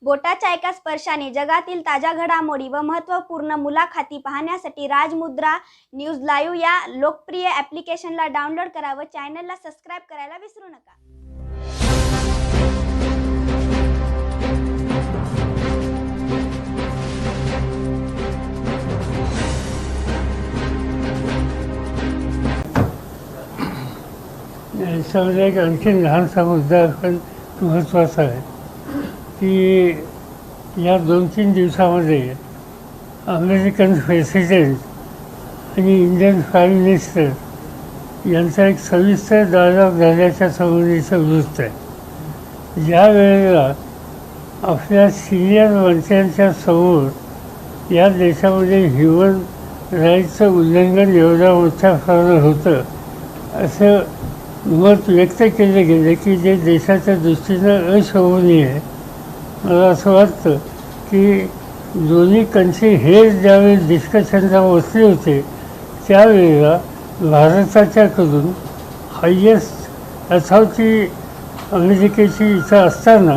बोटाच्या एका स्पर्शाने जगातील ताज्या घडामोडी व महत्त्वपूर्ण मुलाखती पाहण्यासाठी राजमुद्रा न्यूज लाईव्ह या लोकप्रिय ॲप्लिकेशनला डाउनलोड करा व चॅनलला सबस्क्राईब करायला विसरू नका. याच्यामध्ये एक आणखी लहानसा मुद्दा पण महत्त्वाचा आहे की या 2-3 दिवसामध्ये अमेरिकन प्रेसिडेंट आणि इंडियन प्राईम मिनिस्टर यांचा एक सविस्तर डायलॉग झाल्याच्या संबंधीचं वृत्त आहे. ज्या वेळेला आपल्या सिनियर मंत्र्यांच्या समोर या देशामध्ये ह्युमन राईट्सचं उल्लंघन एवढ्या मोठ्या प्रमाणात होतं असं मत व्यक्त केले गेले की जे देशाच्या दृष्टीनं अशोभनीय आहे. मला असं वाटतं की दोन्ही कंट्री हे ज्यावेळी डिस्कशनला बसले होते त्यावेळेला भारताच्याकडून हायेस्ट अथॉरिटी अमेरिकेची इथं असताना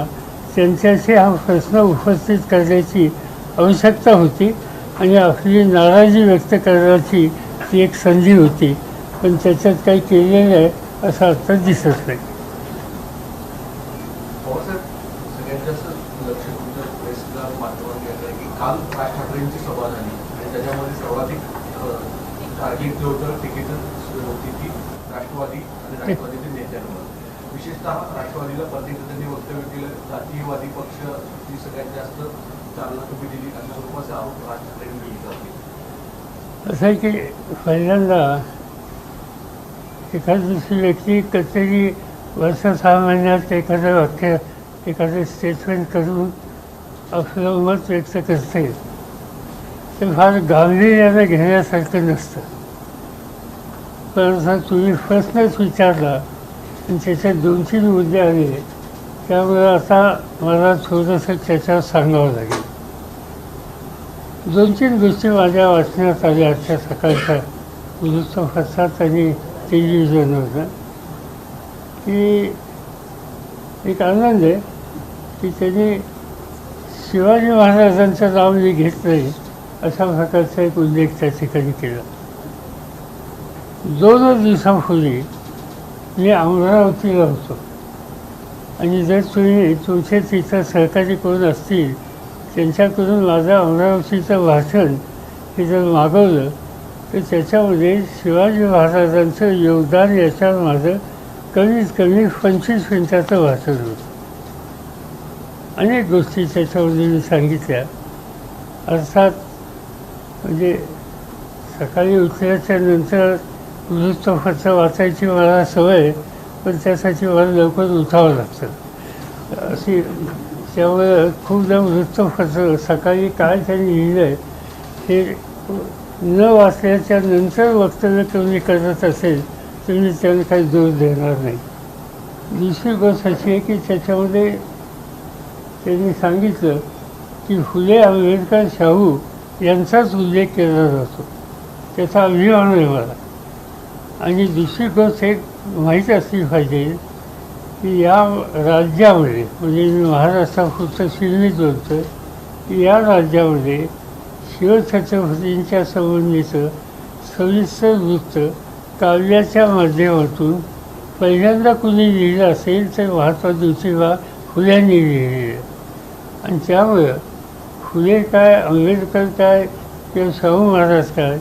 त्यांच्याशी हा प्रश्न उपस्थित करण्याची आवश्यकता होती आणि आपली नाराजी व्यक्त करण्याची ती एक संधी होती. पण त्याच्यात काही केलेलं आहे असं आता दिसत नाही. सगळ्यात जास्त लक्ष तुमच्या प्रेसला माध्यमात घ्यायचं आहे की काल राज ठाकरेंची सभा झाली आणि त्याच्यामध्ये सर्वाधिक टार्गेट जो होतं तिकीट होती ती राष्ट्रवादी आणि राष्ट्रवादीच्या नेत्यांवर. विशेषतः राष्ट्रवादीला प्रत्येक त्यांनी वक्तव्य केलं जातीयवादी पक्ष ही सगळ्यात जास्त चालना तुम्ही दिली अशा स्वरूपाचे आरोप राज ठाकरेंनी केले जाते. असं आहे की पहिल्यांदा एखादी दुसरी व्यक्ती कधीतरी वर्ष 6 महिन्यात एखादं वाक्य एखादं स्टेटमेंट करून आपलं मत व्यक्त करते ते फार गांभीर्याने घेण्यासारखं नसतं. पण तुम्ही प्रश्नच विचारला आणि त्याच्यात 2-3 मुद्दे आले त्यामुळे आता मला थोडंसं त्याच्यावर सांगावं लागेल. 2-3 गोष्टी माझ्या वाचण्यात आल्या आजच्या सकाळच्या वृत्तपत्रात आणि टेलिव्हिजनवर की एक आनंद आहे की त्यांनी शिवाजी महाराजांचं नाव मी घेतलं आहे अशा प्रकारचा एक उल्लेख त्या ठिकाणी केला. 2 दिवसांपूर्वी मी अमरावतीला होतो आणि जर तुम्ही तुमचे तिथं सहकारी कोण असतील त्यांच्याकडून माझं अमरावतीचं भाषण हे जर मागवलं तर त्याच्यामध्ये शिवाजी महाराजांचं योगदान याच्यावर माझं कमीत कमी 25 मिनिटाचं भाषण होतं. अनेक गोष्टी त्याच्यामध्ये मी सांगितल्या. अर्थात म्हणजे सकाळी उठल्याच्या नंतर वृत्तपत्र वाचायची मला सवय पण त्यासाठी मला लवकर उठावं लागतं अशी. त्यामुळे खूपदा वृत्तपत्र सकाळी काय त्यांनी लिहिलं आहे हे न वाचल्याच्या नंतर वक्तव्य कमी करत असेल तर मी त्यांना काही दोष देणार नाही. दुसरी गोष्ट अशी आहे की त्याच्यामध्ये त्यांनी सांगितलं की फुले आंबेडकर शाहू यांचाच उल्लेख केला जातो त्याचा अभिमान आहे मला. आणि दुसरी गोष्ट एक माहीत असली पाहिजे की या राज्यामध्ये म्हणजे मी महाराष्ट्रापुरतं सीमित बोलतो की या राज्यामध्ये शिवछत्रपतींच्या संबंधीचं सविस्तर वृत्त काव्याच्या माध्यमातून पहिल्यांदा कुणी लिहिलं असेल तर महात्मा ज्योतिबा फुल्यांनी लिहिलेलं. आणि त्यामुळं फुले काय आंबेडकर काय किंवा शाहू महाराज काय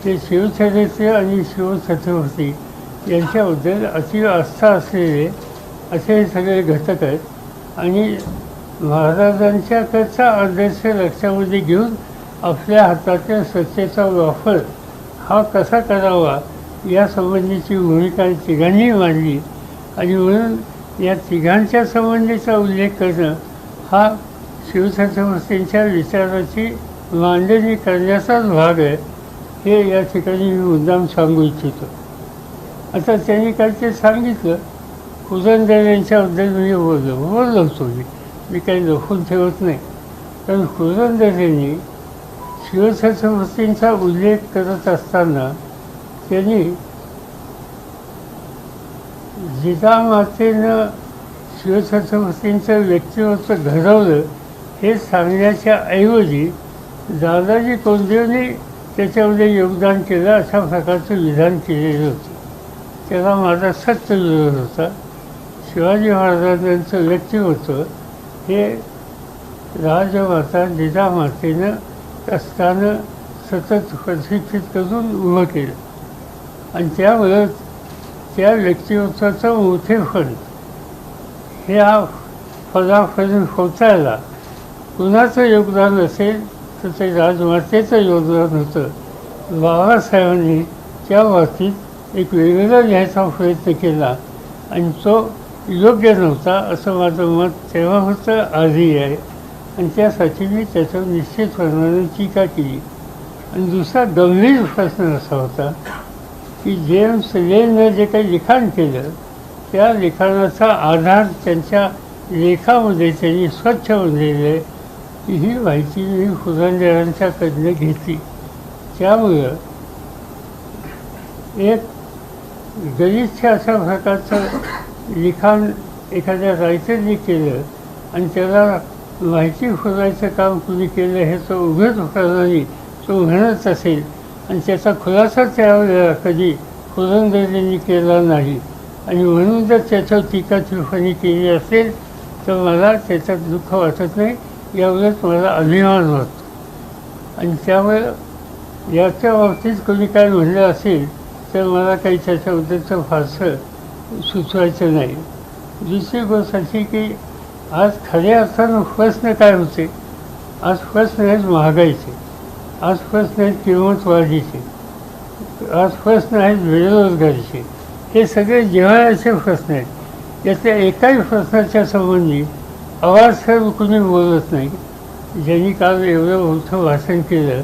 ते शिवछत्रपती आणि शिवछत्रपती यांच्याबद्दल अति आस्था असलेले असे सगळे घटक आहेत. आणि महाराजांच्याकडचा आदर्श लक्षामध्ये घेऊन आपल्या हाताच्या सत्तेचा वापर हा कसा करावा या संबंधीची भूमिका तिघांनी मांडली. आणि म्हणून या तिघांच्या संबंधीचा उल्लेख करणं हा शिवछत्रपतींच्या विचाराची मांडणी करण्याचाच भाग आहे हे या ठिकाणी मी मुद्दाम सांगू इच्छितो. आता त्यांनी काय ते सांगितलं पुरंदर यांच्याबद्दल मी बोललो होतो मी काही लपून ठेवत नाही. कारण पुरंदर यांनी शिवछत्रपतींचा उल्लेख करत असताना त्यांनी जिजामातेनं शिवछत्रपतींचं व्यक्तिमत्व घडवलं हे सांगण्याच्या ऐवजी दादाजी कोंडदेवने त्याच्यामध्ये योगदान केलं अशा प्रकारचं विधान केलेलं होतं. त्याला माझा सक्त विरोध होता. शिवाजी महाराजांचं व्यक्तिमत्व हे राजमाता जिजामातेनं असताना सतत प्रशिक्षित करून उभं केलं आणि त्यामुळं त्या व्यक्तिमत्वाचं मोठेपण ह्या पदापर्यंत पोचायला कुणाचं योगदान असेल तर ते राजमातेचं योगदान होतं. बाबासाहेबांनी त्या बाबतीत एक वेगळा घ्यायचा प्रयत्न केला आणि तो योग्य नव्हता असं माझं मत तेव्हा होतं, आजही आहे. आणि त्यासाठी मी त्याच्यावर निश्चितपणाने टीका केली. आणि दुसरा गंभीर प्रश्न असा होता की जेम्स लेननं जे काही लिखाण केलं त्या लिखाणाचा आधार त्यांच्या लेखामध्ये त्यांनी स्वच्छ बनलेलं आहे ही माहिती मी पुरंदरांच्याकडनं घेतली. त्यामुळं एक गलिच्छ अशा प्रकारचं लिखाण एखाद्या रायटरने केलं आणि त्याला माहिती शोधायचं काम कुणी केलं हे तो उघडपणाने तो म्हणत असेल आणि त्याचा खुलासा त्यावेळेला कधी पुरंदरेंनी केला नाही आणि म्हणून जर त्याच्यावर टीका टिप्पणी केली असेल तर मला त्याच्यात दुःख वाटत नाही, यावेळेस मला अभिमान वाटतो. आणि त्यामुळे याच्या बाबतीत कोणी काय म्हणलं असेल तर मला काही त्याच्याबद्दलचं फारसं सुचवायचं नाही. दुसरी गोष्ट अशी की आज खऱ्या अर्थानं प्रश्न काय होते, आज प्रश्न आहेत महागाईचे, आज प्रश्न आहेत किंमत वाढीचे, आज प्रश्न आहेत बेरोजगारीचे. हे सगळे जिव्हाळ्याचे प्रश्न आहेत. यातल्या एकाही प्रश्नाच्या संबंधी आवाजसर कुणी बोलत नाही. ज्यांनी काल एवढं मोठं भाषण केलं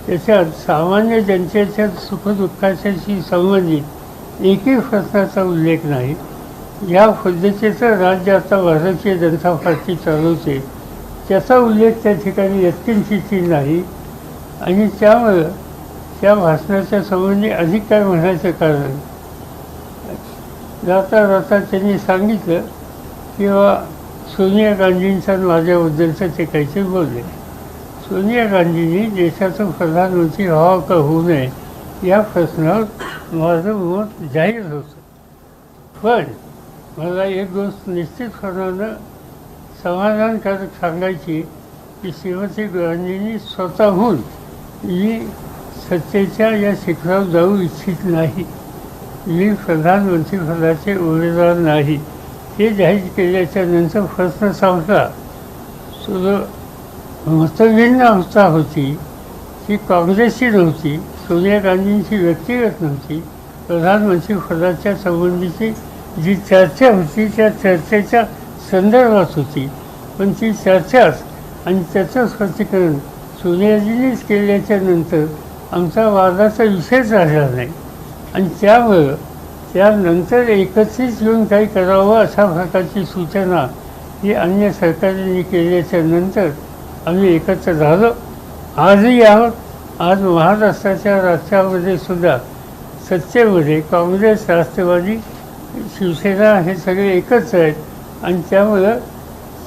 त्याच्यात सामान्य जनतेच्या सुखदुःखाशी संबंधित एकही प्रश्नाचा उल्लेख नाही. या पद्धतीचं राज्य आता भारतीय जनता पार्टी चालवते त्याचा उल्लेख त्या ठिकाणी यत्किंचितही नाही. आणि त्यामुळं त्या भाषणाच्या संबंधी अधिक काय म्हणायचं कारण जाता जाता त्यांनी सांगितलं किंवा सोनिया गांधींचा माझ्याबद्दलचं ते काहीतरी बोलले. सोनिया गांधींनी देशाचं प्रधानमंत्री व्हावं का होऊ नये या प्रश्नावर माझं मत जाहीर होतं. पण मला एक गोष्ट निश्चितपणानं समाधानकारक सांगायची की श्रीमती गांधींनी स्वतःहून मी सत्तेच्या या शिखरावर जाऊ इच्छित नाही, मी प्रधानमंत्रीपदाचे उमेदवार नाही हे जाहीर केल्याच्या नंतर प्रश्न संपला. मतभिन्न अवस्था होती ती काँग्रेसची नव्हती, सोनिया गांधींची व्यक्तिगत नव्हती. प्रधानमंत्रीपदाच्या संबंधीची जी चर्चा होती त्या चर्चेच्या संदर्भात होती. पण ती चर्चाच आणि त्याचं स्पष्टीकरण सोनियाजींनीच केल्याच्या नंतर आमचा वादाचा विषयच राहिला नाही. आणि त्यामुळं त्यानंतर एकत्रित येऊन काही करावं अशा प्रकारची सूचना ही अन्य सरकारांनी केल्याच्या नंतर आम्ही एकत्र झालो. आजही आहोत. आज महाराष्ट्राच्या राजकारणामध्ये सुद्धा सत्तेमध्ये काँग्रेस, राष्ट्रवादी, शिवसेना हे सगळे एकच आहेत. आणि त्यामुळं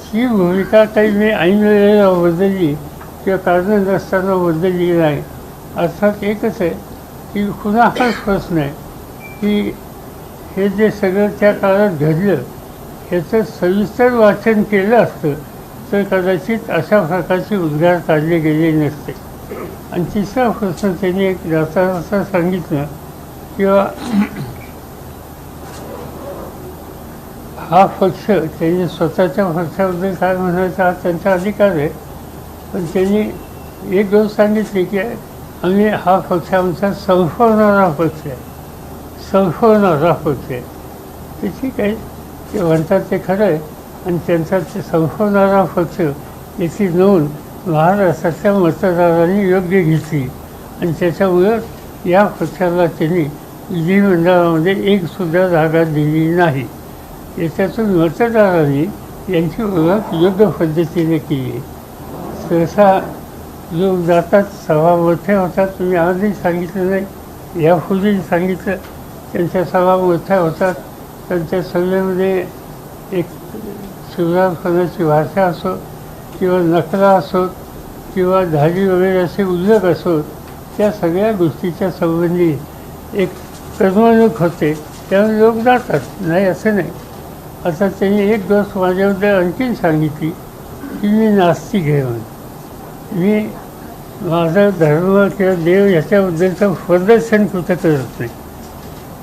ही भूमिका काही मी ऐन वेळेला बदलली किंवा कारण नसताना बदलली नाही. अर्थात एकच आहे की पुन्हा हाच प्रश्न आहे की हे जे सगळं त्या काळात घडलं ह्याचं सविस्तर वाचन केलं असतं तर कदाचित अशा प्रकारचे उद्गार काढले गेले नसते. आणि तिसरा प्रश्न त्यांनी एक जाता सांगितलं किंवा हा पक्ष त्यांनी स्वतःच्या पक्षाबद्दल काय म्हणायचा हा त्यांचा अधिकार आहे. पण त्यांनी एक गोष्ट सांगितली की आम्ही हा पक्ष आमचा संपवणारा पक्ष आहे, संपवणारा पक्ष आहे. ते ठीक आहे, ते म्हणतात ते खरं आहे. आणि त्यांचा ते संपवणारा पक्ष याची नोंद महाराष्ट्राच्या मतदारांनी योग्य घेतली. आणि त्याच्यामुळं या पक्षाला त्यांनी विधिमंडळामध्ये एकसुद्धा जागा दिली नाही. याच्यातून मतदारांनी यांची ओळख योग्य पद्धतीने केली. सहसा लोक जातात, सभा मोठ्या होतात. तुम्ही आजही सांगितलं नाही, यापूर्वी सांगितलं, त्यांच्या सभा मोठ्या होतात. त्यांच्या सभेमध्ये एक शिवराजपणाची भाषा असो किंवा नकला असोत किंवा धाडी वगैरे असे उल्लेख असोत, त्या सगळ्या गोष्टीच्या संबंधी एक करमणूक होते, त्यामुळे लोक जातात, नाही असं नाही. आता त्यांनी एक गोष्ट माझ्याबद्दल आणखीन सांगितली की मी नास्तिक आहे म्हणून. मी माझा धर्म किंवा देव याच्याबद्दलचं प्रदर्शन कुठं करत नाही.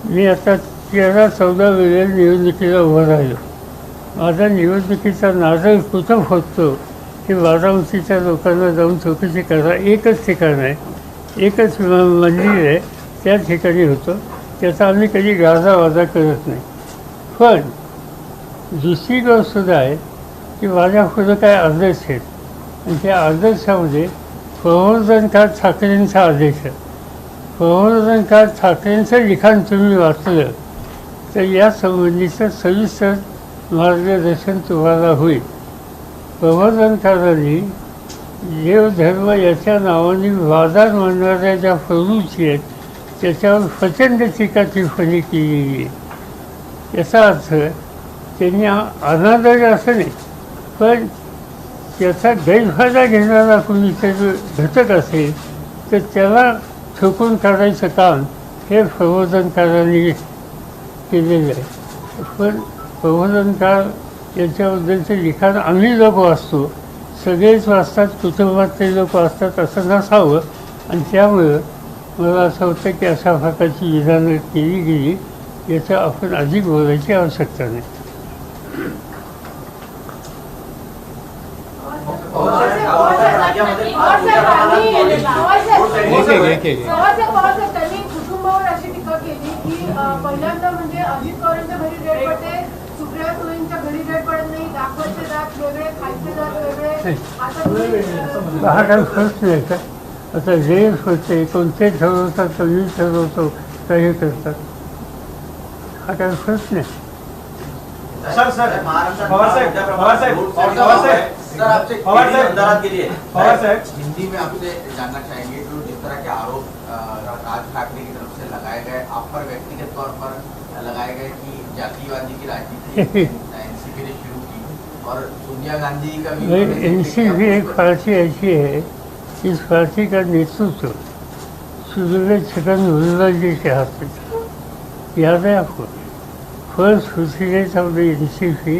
मी आता 13-14 वेळेला निवडणुकीला उभं राहिलो. माझा निवडणुकीचा नारळ कुठं फोडतो हे बारामतीच्या लोकांना जाऊन चौकशी करा. एकच ठिकाण आहे, एकच मंदिर आहे, त्या ठिकाणी होतो. त्याचा आम्ही कधी गाजावाजा करत नाही. पण दुसरी गोष्टसुद्धा आहे की माझ्या पुढं काय आदर्श आहेत आणि त्या आदर्शामध्ये प्रवर्धनकार ठाकरेंचा आदेश आहे. प्रवर्धनकार ठाकरेंचं लिखाण तुम्ही वाचलं तर या संबंधीचं सविस्तर मार्गदर्शन तुम्हाला होईल. प्रवर्धनकारांनी देवधर्म याच्या नावाने वादात मांडणाऱ्या ज्या प्रवृत्ती आहेत त्याच्यावर प्रचंड टीका टिप्पणी केलेली आहे. याचा अर्थ त्यांनी अनादर असं नाही, पण त्याचा गैरफायदा घेणारा कोणीतरी घटक असेल तर त्याला ठोकून काढायचं काम हे प्रबोधनकारांनी केलेलं आहे. पण प्रबोधनकार याच्याबद्दलचं लिखाण आम्ही लोक वाचतो, सगळेच वाचतात, कुटुंबातले लोक वाचतात असं नसावं. आणि त्यामुळं मला असं होतं की अशा प्रकारची विधानं केली गेली याचं आपण अधिक बोलायची आवश्यकता नाही. त्यांनी कुटुंबावर अशी टीका केली की पहिल्यांदा म्हणजे अजित पवारांच्या घरी रेड पडते, सुप्रिया सुळेंच्या घरी रेड पडत नाही, दाखवतचे जात वेगळे, खायचे जात वेगळे. हा काय फरक नाही का? आता जे होते कोणते ठरवतात कधी ठरवतो काही करतात, हा काय फरक नाही. सर सर पवार साहब आपसे अंदाज के लिए पवार साहब हिंदी में आपसे जानना चाहेंगे जो जिस तरह के आरोप राज ठाकरे की तरफ से लगाए गए, आप पर व्यक्तिगत तौर पर लगाए गए कि जातिवादी की राजनीति एनसीपी ने शुरू की और सोनिया गांधी का भी एनसीपी एक पार्टी ऐसी है, इस पार्टी का नेतृत्व सुदूर छगन भुजबल जी के हाथ में था. याद है आपको? First president of the NCP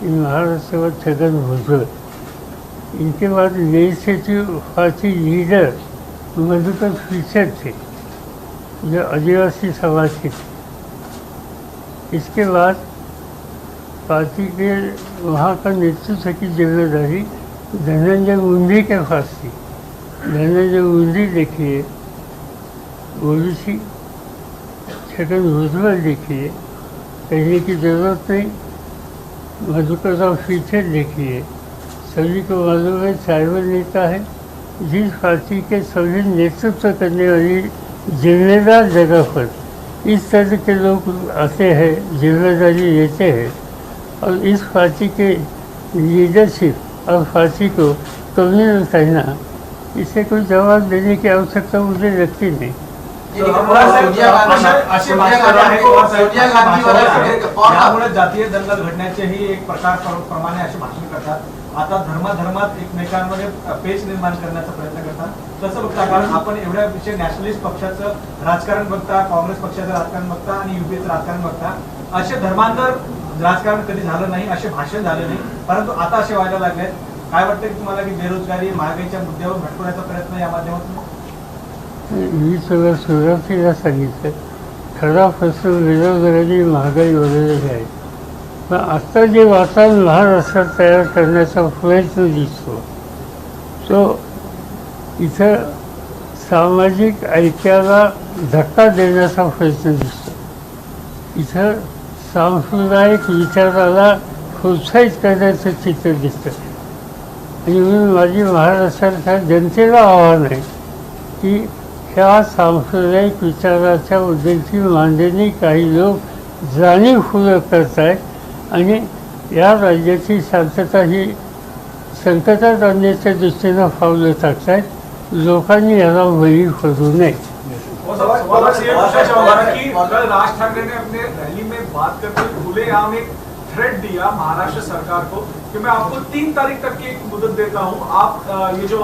in Maharashtra व छगन भुजबल. इनके बाद legislative party leader Madhukar feature थे जो आदिवासी समाज के थे. इसके बाद पार्टी के वहाँ का नेतृत्व की जिम्मेदारी धनंजय मुंडे के पास थी. धनंजय मुंडे देखिए, ओबीसी, छगन भुजबल देखिए, कहने की ज़रूरत नहीं. मधुकर राव फीचर देखिए, सभी को मालूम है ट्राइबल नेता है. जिस पार्टी के सभी नेतृत्व करने वाली जिम्मेदार जगह पर इस तरह के लोग आते हैं, जिम्मेदारी लेते हैं और इस पार्टी के लीडरशिप और पार्टी को कम्युनल कहना, इसे कोई जवाब देने की आवश्यकता मुझे लगती नहीं. यामुळे जातीय दंगल घडण्याचेही एक प्रकार प्रमाणे असे भाषण करतात. आता धर्माधर्मात एकमेकांमध्ये पेच निर्माण करण्याचा प्रयत्न करतात. कसं बघता? कारण आपण एवढ्या विषय नॅशनलिस्ट पक्षाचं राजकारण बघता, काँग्रेस पक्षाचं राजकारण बघता आणि युपीचं राजकारण बघता. असे धर्मांतर राजकारण कधी झालं नाही, असे भाषण झाले नाही, परंतु आता असे व्हायला लागले. काय वाटतं की तुम्हाला की बेरोजगारी, महागाईच्या मुद्द्यावर भटकवण्याचा प्रयत्न या माध्यमातून? मी सगळं सुरुवातीला सांगितलं, खरा प्रश्न बेरोजगारी, महागाई वगैरे आहे. पण आत्ता जे वातावरण महाराष्ट्रात तयार करण्याचा प्रयत्न दिसतो तो इथं सामाजिक ऐक्याला धक्का देण्याचा प्रयत्न दिसतो. इथं सांप्रदायिक विचाराला प्रोत्साहित करण्याचं चित्र दिसतं. आणि म्हणून माझी महाराष्ट्राच्या जनतेला आव्हान आहे की ह्या सांप्रदायिक विचाराच्या बद्दलची मांडणी काही लोक जाणीवपूर्वक करत आहेत आणि या राज्याची शांतता ही संकटात आणण्याच्या दृष्टीनं पावलं टाकत आहेत. लोकांनी याला बळी पडू नये. कल राज ठाकरे ने अपने रैली में बात करते हुए खुलेआम एक थ्रेट दिया महाराष्ट्र सरकार को कि मैं आपको 3 तारीख तक की एक मुदत देता हूं, आप ये जो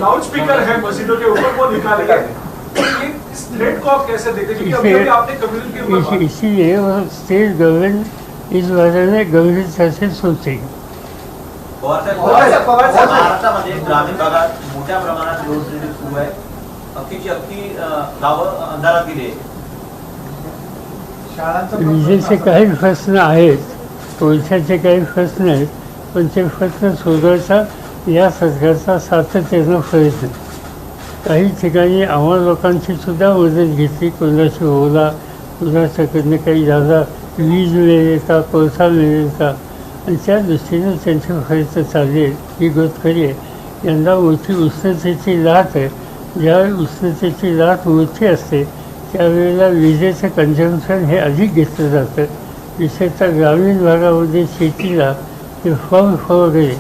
लाउड स्पीकर है मस्जिदों के ऊपर वो निकालिए। तो ये इस थ्रेट को आप कैसे देखते हैं, क्योंकि अभी अभी आपने कम्युनिटी के ऊपर बात- इसीलिए वो स्टेट गवर्नमेंट इस बारे में गंभीरता से सोचेगी। महाराष्ट्रामध्ये ग्रामीण भागात मोठ्या प्रमाणात लोड शेडिंग सुरू आहे. अख्खीची अख्खी गावं अंधारात गेली आहे. विजेचे काही प्रश्न आहेत, कोळशाचे काही प्रश्न आहेत, पण ते प्रश्न सोडवायचा या सरकारचा सातत्यानं प्रयत्न. काही ठिकाणी आम्हा लोकांची सुद्धा मदत घेतली, कोणाची ओला, कोणाच्याकडनं काही जागा वीज मिळेल का, कोळसा मिळेल का, आणि त्या दृष्टीनं त्यांचे प्रयत्न चालले आहेत. ही गोष्ट खरी आहे. यंदा मोठी उष्णतेची लाट आहे. ज्यावेळी उष्णतेची लाट मोठी असते त्यावेळेला विजेचं कन्झम्पशन हे अधिक घेतलं जातं. विशेषतः ग्रामीण भागामध्ये शेतीला ते पंप वगैरे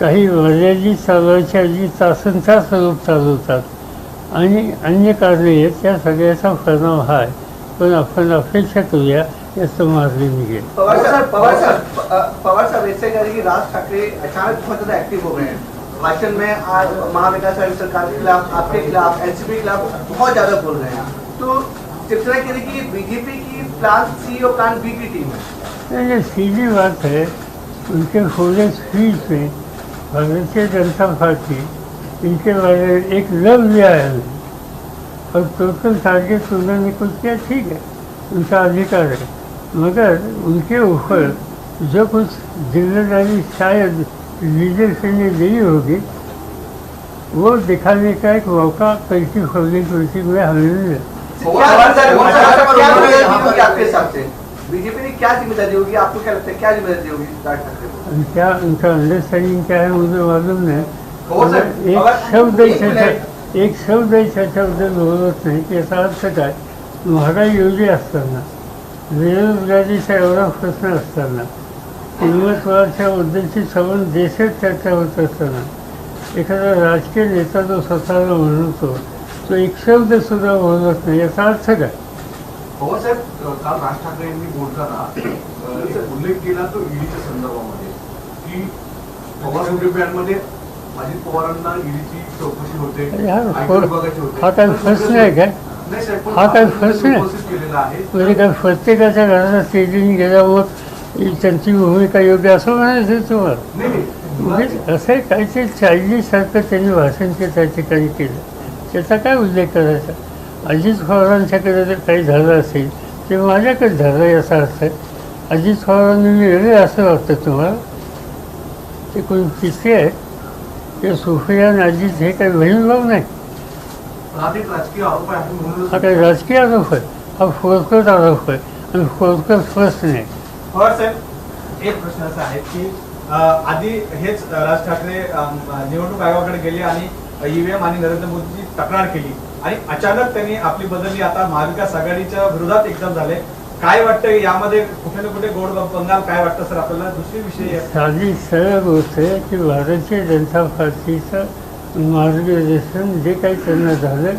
काही मर्यादित चालवायच्या आधी तासनतास स्वरूप चालवतात आणि अन्य कारणे आहेत. त्या सगळ्याचा परिणाम हा आहे. पण आपण अपेक्षा करूया याचं मार्ग निघेल. पवार साहब ऐसे कह रहे कि राज ठाकरे अचानक बहुत ज़्यादा एक्टिव हो गए हैं. भाषण में आज महाविकास आघाड़ी सरकार के खिलाफ, आपके खिलाफ, एनसीपी के खिलाफ बहुत ज़्यादा बोल रहे हैं. तो चित्रा कह रही कि बीजेपी की प्लान सी और प्लान बी की टीम है. ये सीधी बात है. उनके पूरे स्पीच में भारतीय जनता पार्टी इनके बारे में एक लफ्ज़ भी आया नहीं और टोटल टारगेट उन्होंने कुछ किया. ठीक है, उनका अधिकार है, मगर उनके ऊपर जो कुछ जिम्मेदारी शायद लीडरशिप ने दी होगी वो दिखाने का एक मौका कल्टी पब्लिक मीटिंग में हमें मिला. आपके हिसाब से बीजेपी ने क्या जिम्मेदारी होगी, आपको क्या लगता है क्या जिम्मेदारी होगी राज ठाकरे को? क्या उनका अंडरस्टैंडिंग क्या है मुझे मालूम नहीं. एक शब्द त्याच्याबद्दल बोलत नाही की याचा अर्थ काय. महागाई एवढी असताना, बेरोजगारीचा एवढा प्रश्न असताना, किंमतवाढच्या मुद्द्याची संबंध देशात चर्चा होत असताना एखादा राजकीय नेता जो स्वतःला म्हणतो तो एक शब्दसुद्धा बोलत नाही. याचा अर्थ काय. पवारसाहेब, काल राज ठाकरे यांनी बोलताना एक उल्लेख केला तो ईडीच्या संदर्भामध्ये की पवार कुटुंबियांमध्ये अजित पवारांना ईडीची चौकशी होते, आयकर विभागाची होते. हा काय प्रश्न आहे काय. नाही साहेब, पण हा काय आपण प्रश्न आहे. उपस्थित केलेला आहे. म्हणजे काय प्रत्येकाच्या घराला स्टेजिंग गेल्यावर त्यांची भूमिका योग्य असं म्हणायचं तुम्हाला. नाही, म्हणजे असं काहीतरी चायनीजसारखं त्यांनी भाषण ते त्या ठिकाणी केलं. त्याचा काय उल्लेख करायचा. अजित पवारांच्याकडे जर काही झालं असेल ते माझ्याकडे झालं याचा अर्थ आहे. अजित पवारांनी मी वेगळे असं वाटतं तुम्हाला. ते कोणी तिसरे आहेत ते सुफिया आणि अजित हे काही बहीण भाऊ नाही. हा एक राजकीय आरोप आहे. आपण म्हणूनच हा काही राजकीय आरोप आहे. हा फोरकट आरोप आहे आणि फोरकट प्रश्न आहे. पवार साहेब, एक प्रश्न असा आहे की आधी हेच राज ठाकरे निवडणूक आयोगाकडे गेले आणि ईव्हीएम आणि नरेंद्र मोदीची तक्रार केली आणि अचानक त्यांनी आपली बदलली. आता महाविकास आघाडीच्या विरोधात एकदम झाले. काय वाटतं यामध्ये कुठे ना कुठे गोड बंगाल काय वाटतं सर आपल्याला. दुसरी विषय साधी सरळ गोष्ट आहे की भारतीय जनता पार्टीचं मार्गदर्शन जे काही त्यांना झालं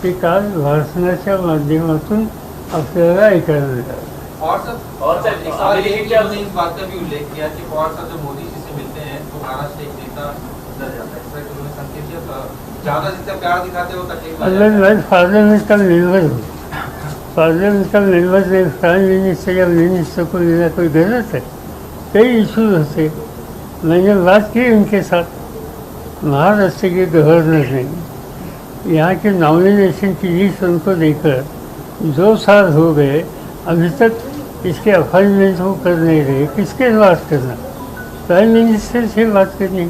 ते काल भाषणाच्या माध्यमातून आपल्याला ऐकायला मिळालं. और सर इस बात का भी उल्लेख किया कि पवार साहब जब मोदी जी से मिलते हैं तो महाराष्ट्र एक नेता डर जाता है. इस तरह उन्होंने संकेत दिया. ज्यादा जितना प्यार दिखाते हो तकलीफ पार्लियामेंट का मेंबर हूँ. पार्लियामेंट का मेंबर ने प्राइम मिनिस्टर या मिनिस्टर को लेना कोई गलत है. कई इशूज होते. मैंने बात की उनके साथ. महाराष्ट्र के गवर्नर ने यहाँ के नॉमिनेशन की लिस्ट उनको देकर 2 साल हो गए अभी तक इसके अपॉइंटमेंट वो कर नहीं रहे. किसके बात करना. प्राइम मिनिस्टर से बात करनी.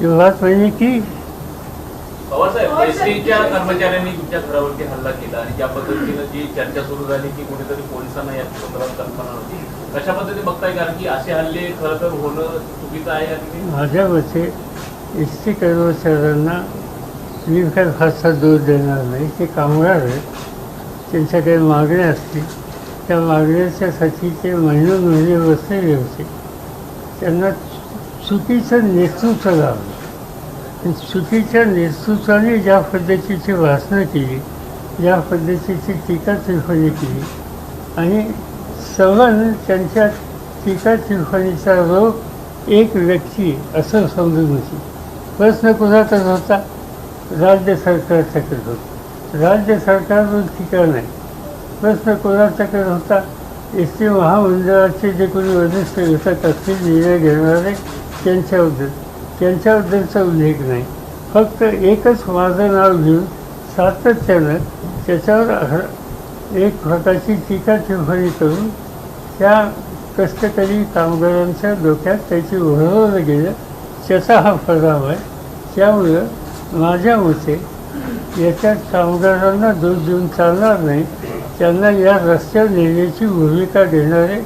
जो बात मैंने की. पवारसाहेब, एसटीच्या कर्मचाऱ्यांनी तुमच्या घरावरती हल्ला केला आणि ज्या पद्धतीनं जी चर्चा सुरू झाली की कुठेतरी पोलिसांना या संदर्भात कल्पना नव्हती. कशा पद्धतीने बघताय, कारण की असे हल्ले खरं तर होणं चुकीचं आहे. आणि माझ्या मते एस टी कर्मचाऱ्यांना मी काय फारसा दोष देणार नाही. ते कामगार आहेत. त्यांच्या काही मागण्या असतील त्या मागण्याच्यासाठी ते महिने बसलेले होते. त्यांना चुकीचं नेतृत्व लावलं. चुकीच्या नेतृत्वाने ज्या पद्धतीची भाषणं केली, ज्या पद्धतीची टीका टिप्पणी केली आणि सवन त्यांच्या टीका टिप्पणीचा रोग एक व्यक्ती असं समजून होती. प्रश्न कुणाचाच होता? राज्य सरकारचा करत होता. राज्य सरकारवर टीका नाही. प्रश्न कोणाचा करत होता? एस टी महामंडळाचे जे कोणी वरिष्ठ घटक असतील निर्णय घेणारे त्यांच्याबद्दलचा उल्लेख नाही. फक्त एकच माझं नाव घेऊन सातत्यानं त्याच्यावर एक प्रकारची टीका टिप्पणी करून त्या कष्टकरी कामगारांच्या डोक्यात त्याची भरवलं गेलं. त्याचा हा परिणाम आहे. त्यामुळं माझ्या मते याच्यात कामगारांना दोष देऊन चालणार नाही. त्यांना या रस्त्यावर नेण्याची भूमिका घेणारे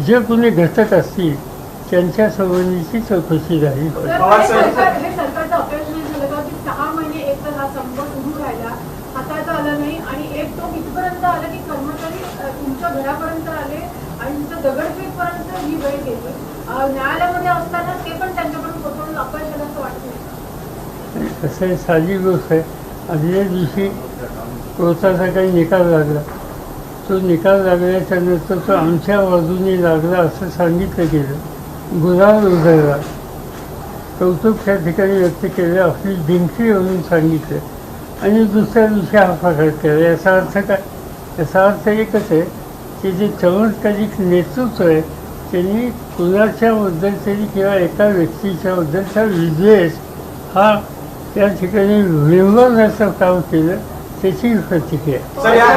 जे कोणी घटक असतील त्यांच्या संबंधीची चौकशी झाली पाहिजे. हे सरकारचं अपयश नाही झालं का की 6 महिने एक तर हा संप सुरू राहिला, हाताळता आला नाही आणि एक तो इथपर्यंत आला की कर्मचारी तुमच्या घरापर्यंत आले आणि तुमच्या दगडफेकपर्यंत ही वेळ गेली. न्यायालयामध्ये असताना ते पण त्यांच्याकडून पोहोचवून अपयश आलं असं वाटत नाही. कसं आहे, साधी गोष्ट आहे. आदल्या दिवशी कोर्टाचा काही निकाल लागला. तो निकाल लागल्याच्या नंतर तो आमच्या बाजूने लागला असं सांगितलं गेलं. गुन्हा उधळला. कौतुक त्या ठिकाणी व्यक्त केलं, आपली जिंकली म्हणून सांगितलं आणि दुसऱ्या दिवशी हा प्रकार केला. याचा अर्थ काय? याचा अर्थ एकच आहे की जे चमत्कारिक नेतृत्व आहे त्यांनी कुणाच्याबद्दल तरी किंवा एका व्यक्तीच्याबद्दलचा विद्वेष हा त्या ठिकाणी विंबवण्याचं काम केलं. त्याची प्रतिक्रिया. सर, या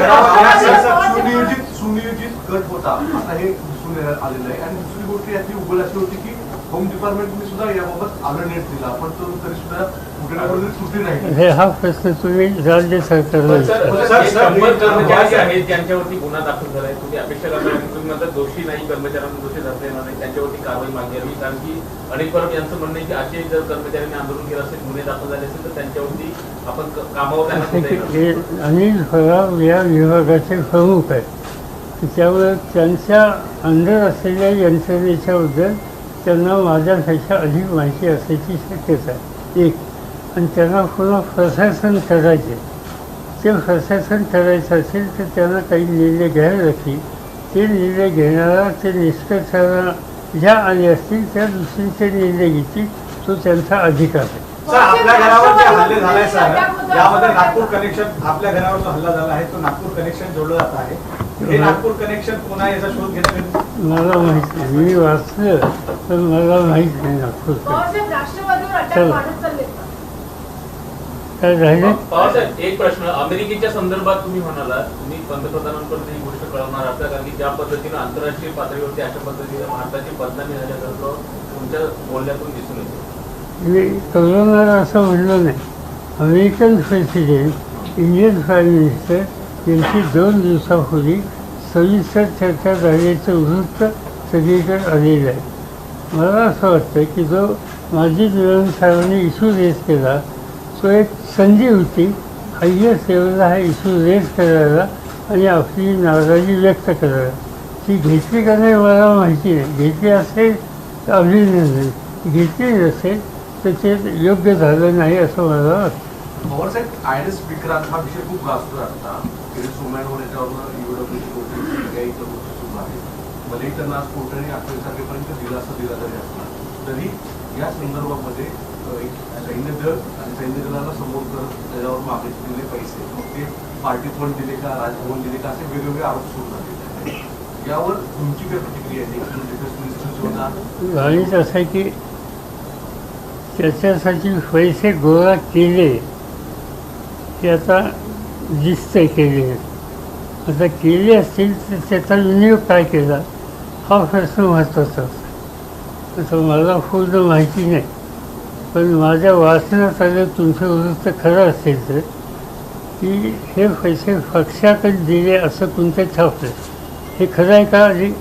सुनियोजित गट होता आता हे दिसून आलेलं आहे. आणि दुसरी गोष्ट याची उघड अशी होती की होम डिपार्टमेंटने सुद्धा याबाबत अलर्ट दिला, पण तो तरी सुद्धा कुठे ना कुठे सुटी नाही. हा प्रश्न तुम्ही राज्य सरकारला विचारा. कर्मचारी आहेत ज्यांच्यावरती गुन्हा दाखल झाला आहे, तुम्ही अपेक्षा करता तुम्ही म्हणता दोषी नाही, कर्मचाऱ्यांना दोषी धरता येणार नाही, त्यांच्यावरती कारवाई मागणी यावी. कारण की अनेक परब यांचं म्हणणं आहे की असे जर कर्मचाऱ्यांनी आंदोलन केलं असेल, गुन्हे दाखल झाले असेल तर त्यांच्यावरती आपण कामावर त्यांना अनिल फराव या विभागाचे प्रमुख आहेत. त्यामुळे त्यांच्या अंडर असलेल्या यंत्रणेच्याबद्दल त्यांना माझ्यापेक्षा अधिक माहिती असण्याची शक्यता आहे. एक, आणि त्यांना पुन्हा प्रशासन करायचे. ते प्रशासन करायचं असेल तर त्यांना काही निर्णय घ्यावे लागतील. ते निर्णय घेणारा ते निष्कर्षाला ज्या आले असतील त्या दृष्टीने निर्णय घेतील. तो त्यांचा अधिकार आहे. सर, आपल्या घरावर जे हल्ले झालाय सर, यामध्ये नागपूर कनेक्शन, आपल्या घरावर जो हल्ला झाला आहे तो नागपूर कनेक्शन जोडलं जात आहे. हे नागपूर कनेक्शन पुन्हा याचा शोध घेतला मला माहित नाही. मी वाचलं पण मला माहीत नाही नागपूर राष्ट्रवादीवर अटॅक वाढत चालले का? काय राहिले. पवारसाहेब, एक प्रश्न अमेरिकेच्या संदर्भात तुम्ही म्हणाला, तुम्ही पंतप्रधानांपर्यंत ही गोष्ट कळवणार आहात कारण की ज्या पद्धतीनं आंतरराष्ट्रीय पातळीवरती अशा पद्धतीने भारताची बदनामी झाल्यासारखं तुमच्या बोलण्यातून दिसून येते. मी कळवणार असं म्हणलं नाही. American president, Indian prime minister यांची 2 दिवसापूर्वी सविस्तर चर्चा झाल्याचं वृत्त सगळीकडे आलेलं आहे. मला असं वाटतं की जो माजी साहेबांनी इश्यू रेज केला तो एक संधी होती हायएस्ट लेवलला हा इश्यू रेज करायला आणि आपली नाराजी व्यक्त करायला. ती घेतली का नाही मला माहिती नाही. घेतली असेल तर अभिनंदन, घेतली नसेल तर ते योग्य झालं नाही असं मला वाटतं. पवारसाहेब, आयएनएस विक्रांत हा विषय खूप गाजतो आता. सोमॅनवर याच्यावर ईओडब्ल्यूची नोटीस काही इतर गोष्टी सुरू आहेत. भलेही त्यांना आज कोर्टाने 28 तारखेपर्यंत दिलासा दिला जरी असला तरी या संदर्भामध्ये सैन्य दल आणि सैन्य दलाला समोर करत त्याच्यावर मागे दिले पैसे, मग ते पार्टी फंड दिले का, राजभवन दिले का, असे वेगवेगळे आरोप सुरू झाले. यावर तुमची काय प्रतिक्रिया आहे? गणित असं आहे की त्याच्यासाठी पैसे गोळा केले ते आता दिसतंय केले. आता केले असतील तर त्याचा विनियोग काय केला हा प्रश्न महत्त्वाचा असतो. आता मला पूर्ण माहिती नाही, पण माझ्या वाचनात आलं तुमचं वृत्त खरं असेल तर की हे पैसे पक्षाकडे दिले असं कोणतं छापलं. हे खरं आहे का? आधी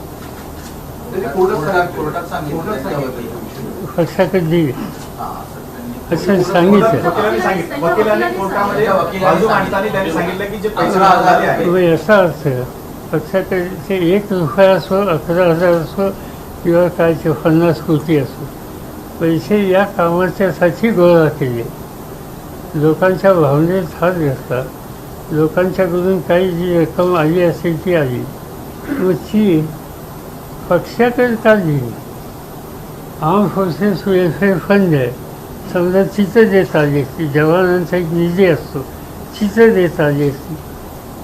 पक्षाकडे दिले असं सांगितलं. याचा अर्थ पक्षाकडे 1 रुपया असो, 11,000 असो किंवा काय 50 कोटी असो, पैसे या कामाच्यासाठी गोळा केले. लोकांच्या भावनेत हात घातला. लोकांच्याकडून काही जी रक्कम आली असेल ती आली, मग ती पक्षाकडे का दिली? आर्म फोर्सेस वेलफेअर फंड आहे, समजा तिथं देता आली असती, जवानांचा एक निधी असतो, तिथं देता आली असती.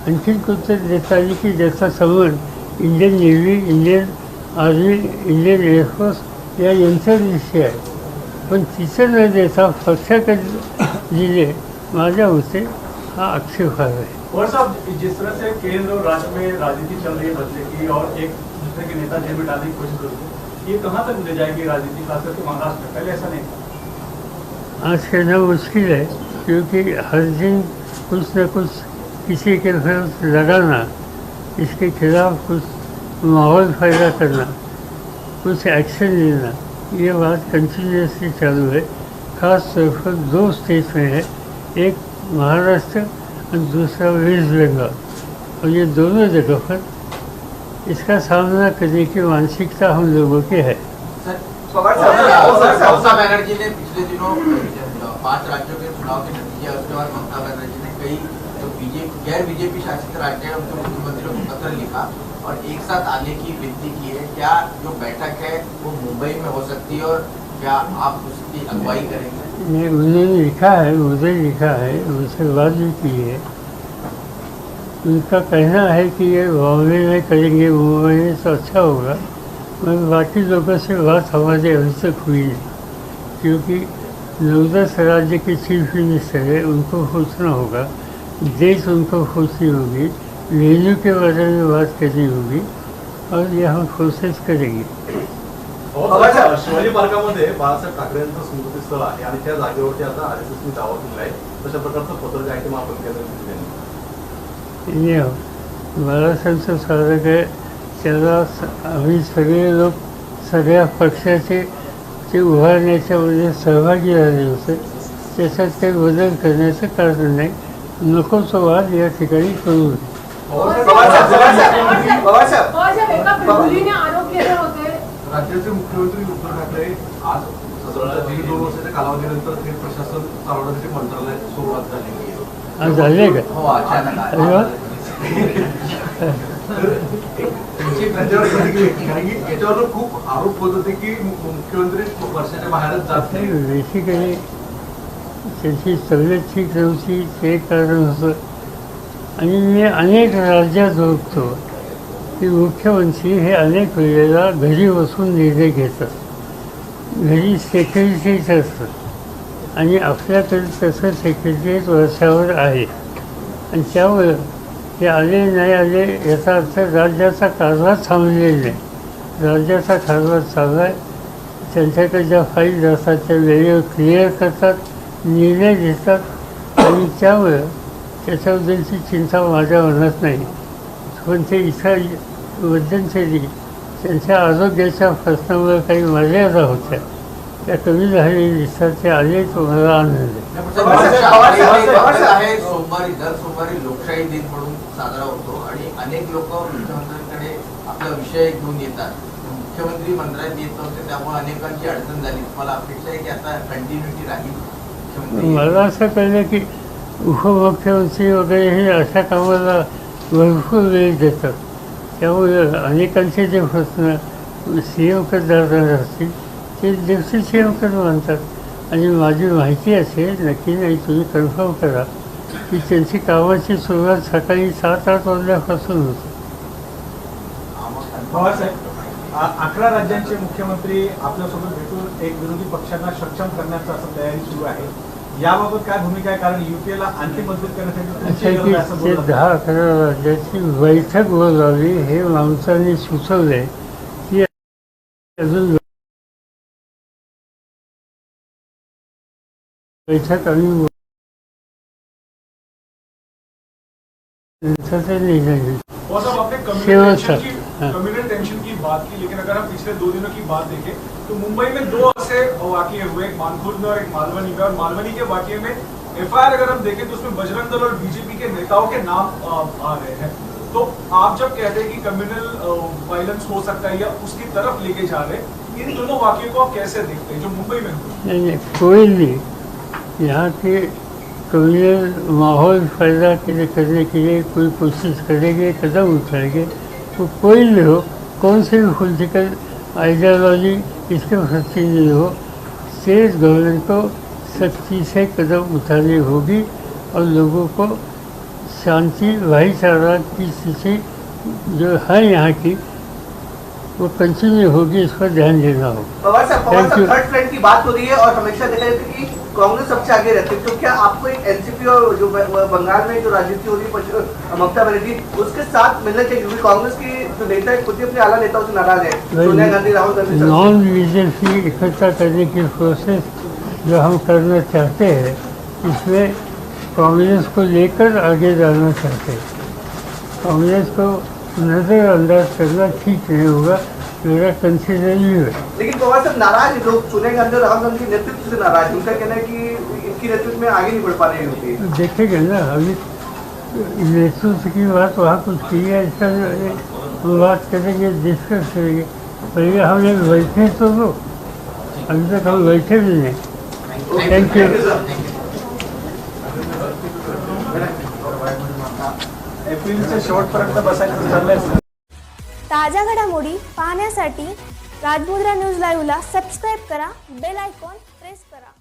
आणखी कुठं देता आली की ज्याचा संबंध Indian navy, Indian army, Indian air force या यंत्रणेशी आहे. पण तिथं न देता पक्षाकडे दिले, माझ्या होते हा आक्षेप आहे. और साहब, जिस तरह से केंद्र और राज्य में राजनीति चल रही है बदले की और एक दूसरे के नेता जेल में डालने की कोशिश कर रहे हैं, ये कहाँ तक ले जाएगी राजनीति, खासकर के महाराष्ट्र में? पहले ऐसा नहीं था. आज कहना मुश्किल है, क्योंकि हर दिन कुछ न कुछ किसी के खिलाफ लगाना, इसके खिलाफ कुछ माहौल पैदा करना, कुछ एक्शन लेना, ये बात कंटिन्यूसली चालू है. खास तौर पर 2 स्टेट में है, एक महाराष्ट्र और दूसरा वेस्ट बंगाल, और ये दोनों जगह पर इसका सामना करने की मानसिकता हम लोगों की है. पवार साहब, ममता बनर्जी ने पिछले दिनों 5 राज्यों के चुनाव के नतीजे, उसके बाद ममता बनर्जी ने कई जो गैर बीजेपी शासित राज्य है उनके मुख्यमंत्रियों को पत्र लिखा और एक साथ आने की विनती की है. क्या जो बैठक है वो मुंबई में हो सकती है और क्या आप उसकी अगुवाई करेंगे? नहीं, उन्होंने लिखा है, मुझे लिखा है, उनसे बात भी की है. उनका कहना है कि ये बॉम्बे में करेंगे, मुंबई में तो अच्छा होगा. मगर बाकी लोगों से बात हमारे अभी तक हुई नहीं, क्योंकि 9-10 राज्य के चीफ मिनिस्टर है, उनको सोचना होगा, देश उनको सोचनी होगी, वेन्यू के बारे में बात करनी होगी, और ये हम कोशिश करेंगे. शिवाजी पार्कामध्ये बाळासाहेब ठाकरेंचं स्मृतीस्थळ आहे आणि त्या जागेवरती आता RSSने दावा केला आहे. तशा प्रकारचं पत्र जे आहे ते आपण केलं. ये बाळासाहेबचं स्मारक आहे, त्याला आम्ही सगळे लोक सगळ्या पक्षाचे ते उभारण्याच्यामध्ये सहभागी झाले होते. त्याच्यात काही बदल करण्याचं कारण नाही. नको तो वाद या ठिकाणी करू. पवार साहेब, एका मुलीने आरोप केले होते. राज्याचे मुख्यमंत्री उद्धव ठाकरे आज 2 वर्षाच्या कालावधीनंतर थेट प्रशासन चालवण्यासाठी मंत्रालयात सुरुवात झाली. आज झाले का? हो, अचानक अरे वा. त्यांची त्याच्यावर कारण की याच्यावर खूप आरोप होत होते की मुख्यमंत्री वर्षाच्या बाहेरच जात नाही. बेसिकली त्याची तब्येत ठीक नव्हती, ते कारण होतं. आणि मी अनेक राज्यात बघतो की मुख्यमंत्री हे अनेक वेळेला घरी बसून निर्णय घेतात, घरी सेक्रेटरीच असतात आणि आपल्याकडे तसं सेक्रेटरीच वर्षावर आहे. आणि त्यामुळं ते आले नाही आले याचा अर्थ राज्याचा कारभार थांबलेला नाही. राज्याचा कारभार चालला आहे. त्यांच्याकडे ज्या फाईल असतात त्या वेळेवर क्लिअर करतात, निर्णय घेतात आणि त्यामुळं त्याच्याबद्दलची चिंता माझ्या मनात नाही. पण ते इथं मध्यंतरी त्यांच्या आरोग्याच्या प्रश्नामुळे काही मर्यादा होत्या, त्या कमी झालेल्या दिसतात. ते आले तो मला आनंद आहे. सोमवारी दर सोमवारी लोकशाही दिन म्हणून साजरा होतो आणि अनेक लोक मुख्यमंत्र्यांकडे आपला विषय घेऊन येतात. मुख्यमंत्री मंत्रालयात येत नव्हते, त्यामुळे अनेकांची अडचण झाली. तुम्हाला अपेक्षा आहे की आता कंटिन्युटी राहील? मला असं कळलं की उपमुख्यमंत्री वगैरे हे अशा कामाला भरपूर वेळ देतात. त्यामुळे अनेकांचे जे प्रश्न CM करणार असतील ते दिवशी CM कर म्हणतात. आणि माझी माहिती असेल, नक्की नाही तुम्ही कन्फर्म करा, की त्यांची कामाची सुरुवात सकाळी 7-8 वाजल्यापासून होते. पवार साहेब, 11 राज्यांचे मुख्यमंत्री आपल्यासोबत भेटून एक विरोधी पक्षांना सक्षम करण्याचा असं तयारी सुरू आहे. याबाबत काय भूमिका आहे? कारण युपीएला आणखी मजबूत करण्यासाठी ते 10-11 राज्याची बैठक बोलावी हे माणसांनी सुचवले की अजून बैठक आम्ही और सब आपने कम्युनल टेंशन की बात की, लेकिन अगर हम पिछले 2 दिनों की बात देखें तो मुंबई में 2 ऐसे वाकये हुए, एक मानखुर्द में और एक मालवनी में. और मालवनी के वाकये में FIR अगर हम देखें तो उसमें बजरंग दल और बीजेपी के नेताओं के नाम आ रहे हैं. तो आप जब कहते हैं कि कम्युनल वायलेंस हो सकता है या उसकी तरफ लेके जा रहे हैं, इन दोनों वाकये को आप कैसे देखते हैं जो मुंबई में हुए? नहीं, कोई नहीं यहाँ के कम्युनल माहौल पैदा करने के लिए कोई कोशिश करेंगे, कदम उठाएंगे, तो कोई नहीं हो, कौन सी भी पॉलिटिकल आइडियोलॉजी इसके सच्ची नहीं हो, स्टेट गवर्नमेंट को सख्ती से कदम उठानी होगी और लोगों को शांति भाईचारा की स्थिति जो है यहाँ की वो कंटिन्यू होगी, इस पर ध्यान देना होगा। पवार साहब Thank you. थर्ड फ्रंट की बात हो रही है और हमेशा देखा जाता है कि कांग्रेस सबसे आगे रहती है, तो क्या आपको एक एनसीपी और जो बंगाल में जो राजनीति हो रही है ममता बनर्जी उसके साथ मिलना चाहिए, क्योंकि कांग्रेस की जो नेता है खुद ही अपने आला नेताओं से नाराज है, सोनिया गांधी, राहुल गांधी। नॉन लीडरशिप इकट्ठा करने की प्रोसेस जो हम करना चाहते हैं इसमें कांग्रेस को लेकर आगे जाना चाहते हैं। कांग्रेस को नज़रअंदाज करना ठीक नहीं होगा, मेरा कंसिडर ही है। लेकिन पवार साहब नाराज लोग सोनिया गांधी और राहुल गांधी के नेतृत्व से नाराज, उनका कहना है कि इनकी नेतृत्व में आगे नहीं बढ़ पा रही होती। देखेंगे ना, अभी नेतृत्व की बात वहाँ कुछ की है, इसका हम बात करेंगे, डिस्कस करेंगे। पहले हम लोग बैठे तो लो, अभी तक हम बैठे भी नहीं। Thank you. एप्रिलच्या शेवटपर्यंत बसायचं ठरलंय. ताज्या घडामोडी पाहण्यासाठी राजमुद्रा न्यूज लाईव्हला सबस्क्राईब करा, बेल आयकॉन प्रेस करा.